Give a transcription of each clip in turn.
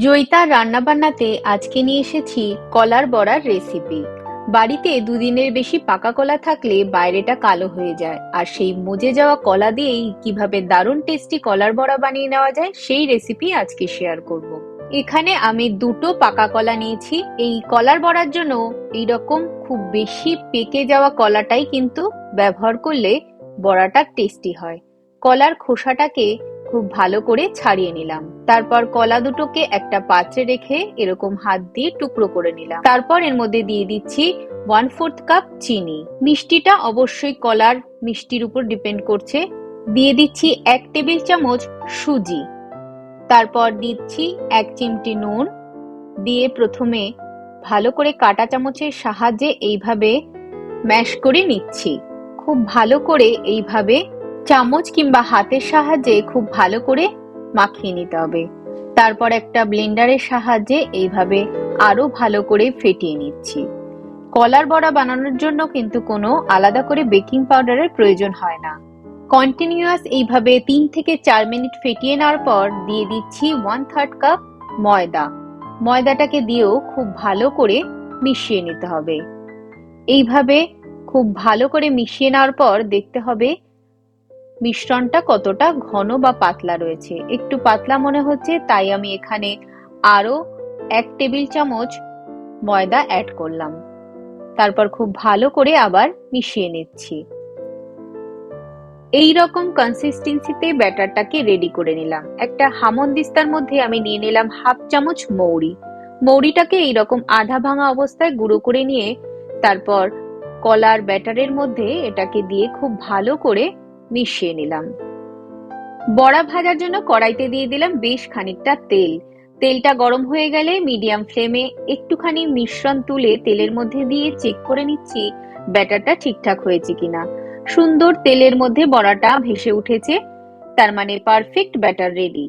জয়িতার রান্নাবান্নাতে আজকে নিয়ে এসেছি কলার বড়ার রেসিপি। বাড়িতে দুদিনের বেশি পাকা কলা থাকলে বাইরেটা কালো হয়ে যায়, আর সেই মজে যাওয়া কলা দিয়েই কিভাবে দারুণ টেস্টি কলার বড়া বানিয়ে নেওয়া যায় সেই রেসিপি আজকে শেয়ার করব। এখানে আমি দুটো পাকা কলা নিয়েছি। এই কলার বড়ার জন্য এইরকম খুব বেশি পেকে যাওয়া কলাটাই কিন্তু ব্যবহার করলে বড়াটা টেস্টি হয়। কলার খোসাটাকে খুব ভালো করে ছাড়িয়ে নিলাম। তারপর কলা দুটোকে একটা পাত্রে রেখে এরকম হাত দিয়ে টুকরো করে নিলাম। তারপর এর মধ্যে দিয়ে দিচ্ছি 1/4 কাপ চিনি। মিষ্টিটা অবশ্যই কলার মিষ্টির উপর ডিপেন্ড করছে। দিয়ে দিচ্ছি 1 টেবিল চামচ সুজি। তারপর দিচ্ছি 1 চিমটি নুন। দিয়ে প্রথমে ভালো করে কাঁটা চামচের সাহায্যে এইভাবে ম্যাশ করে নিচ্ছি। খুব ভালো করে এইভাবে চামচ কিংবা হাতের সাহায্যে খুব ভালো করে মাখিয়ে নিতে হবে। তারপর একটা ব্লেন্ডারের সাহায্যে এইভাবে আরো ভালো করে ফেটিয়ে নিচ্ছি। কলার বড়া বানানোর জন্য কিন্তু কোনো আলাদা করে বেকিং পাউডারের প্রয়োজন হয় না। কন্টিনিউয়াস এইভাবে 3 থেকে 4 মিনিট ফেটিয়ে নেওয়ার পর দিয়ে দিচ্ছি 1/3 কাপ ময়দা। ময়দাটাকে দিয়েও খুব ভালো করে মিশিয়ে নিতে হবে। এইভাবে খুব ভালো করে মিশিয়ে নেওয়ার পর দেখতে হবে মিশ্রণটা কতটা ঘন বা পাতলা রয়েছে। একটু পাতলা মনে হচ্ছে, তাই আমি এখানে আরো 1 টেবিল চামচ ময়দা অ্যাড করলাম। তারপর খুব ভালো করে আবার মিশিয়ে নিচ্ছি। এই রকম কনসিস্টেন্সিতে ব্যাটারটাকে রেডি করে নিলাম। একটা হামনদিস্তার মধ্যে আমি নিয়ে নিলাম 1/2 চামচ মৌরি। মৌরিটাকে এইরকম আধা ভাঙা অবস্থায় গুঁড়ো করে নিয়ে তারপর কলার ব্যাটারের মধ্যে এটাকে দিয়ে খুব ভালো করে মিশিয়ে নিলাম। বড়া ভাজার জন্য কড়াইতে দিয়ে দিলাম বেশ খানিকটা তেল। তেলটা গরম হয়ে গেলে মিডিয়াম ফ্লেমে একটুখানি মিশ্রণ তুলে তেলের মধ্যে দিয়ে চেক করে নিচ্ছি ব্যাটারটা ঠিকঠাক হয়েছে কিনা। সুন্দর তেলের মধ্যে বড়াটা ভেসে উঠেছে, তার মানে পারফেক্ট ব্যাটার রেডি।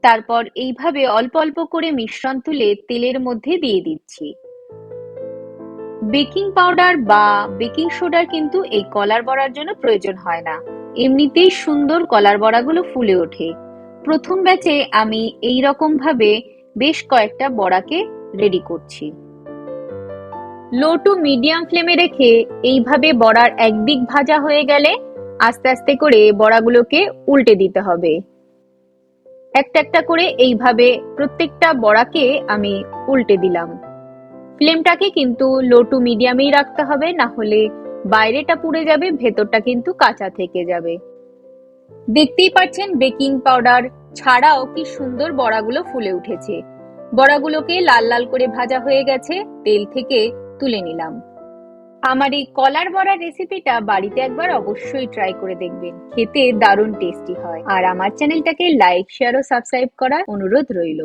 তারপর এইভাবে অল্প অল্প করে মিশ্রণ তুলে তেলের মধ্যে দিয়ে দিচ্ছি। বেকিং পাউডার বা বেকিং সোডার কিন্তু এই কলার বড়ার জন্য প্রয়োজন হয় না। এমনিতেই সুন্দর কলার বড়াগুলো ফুলে ওঠে। প্রথম ব্যাচে আমি এই রকম ভাবে বেশ কয়েকটা বড়াকে রেডি করছি। লো টু মিডিয়াম ফ্লেমে রেখে এইভাবে বড়ার একদিক ভাজা হয়ে গেলে আস্তে আস্তে করে বড়াগুলোকে উল্টে দিতে হবে। একটা একটা করে এইভাবে প্রত্যেকটা বড়াকে আমি উল্টে দিলাম। ফ্লেমটাকে কিন্তু লো টু মিডিয়ামেই রাখতে হবে, না হলে বাইরেটা পুড়ে যাবে, ভেতরটা কিন্তু কাঁচা থেকে যাবে। দেখতেই পাচ্ছেন বেকিং পাউডার ছাড়াও কি সুন্দর বড়াগুলো ফুলে উঠেছে। বড়াগুলোকে লাল লাল করে ভাজা হয়ে গেছে, তেল থেকে তুলে নিলাম। আমার এই কলার বড়া রেসিপিটা বাড়িতে একবার অবশ্যই ট্রাই করে দেখবেন, খেতে দারুণ টেস্টি হয়। আর আমার চ্যানেলটাকে লাইক, শেয়ার ও সাবস্ক্রাইব করার অনুরোধ রইল।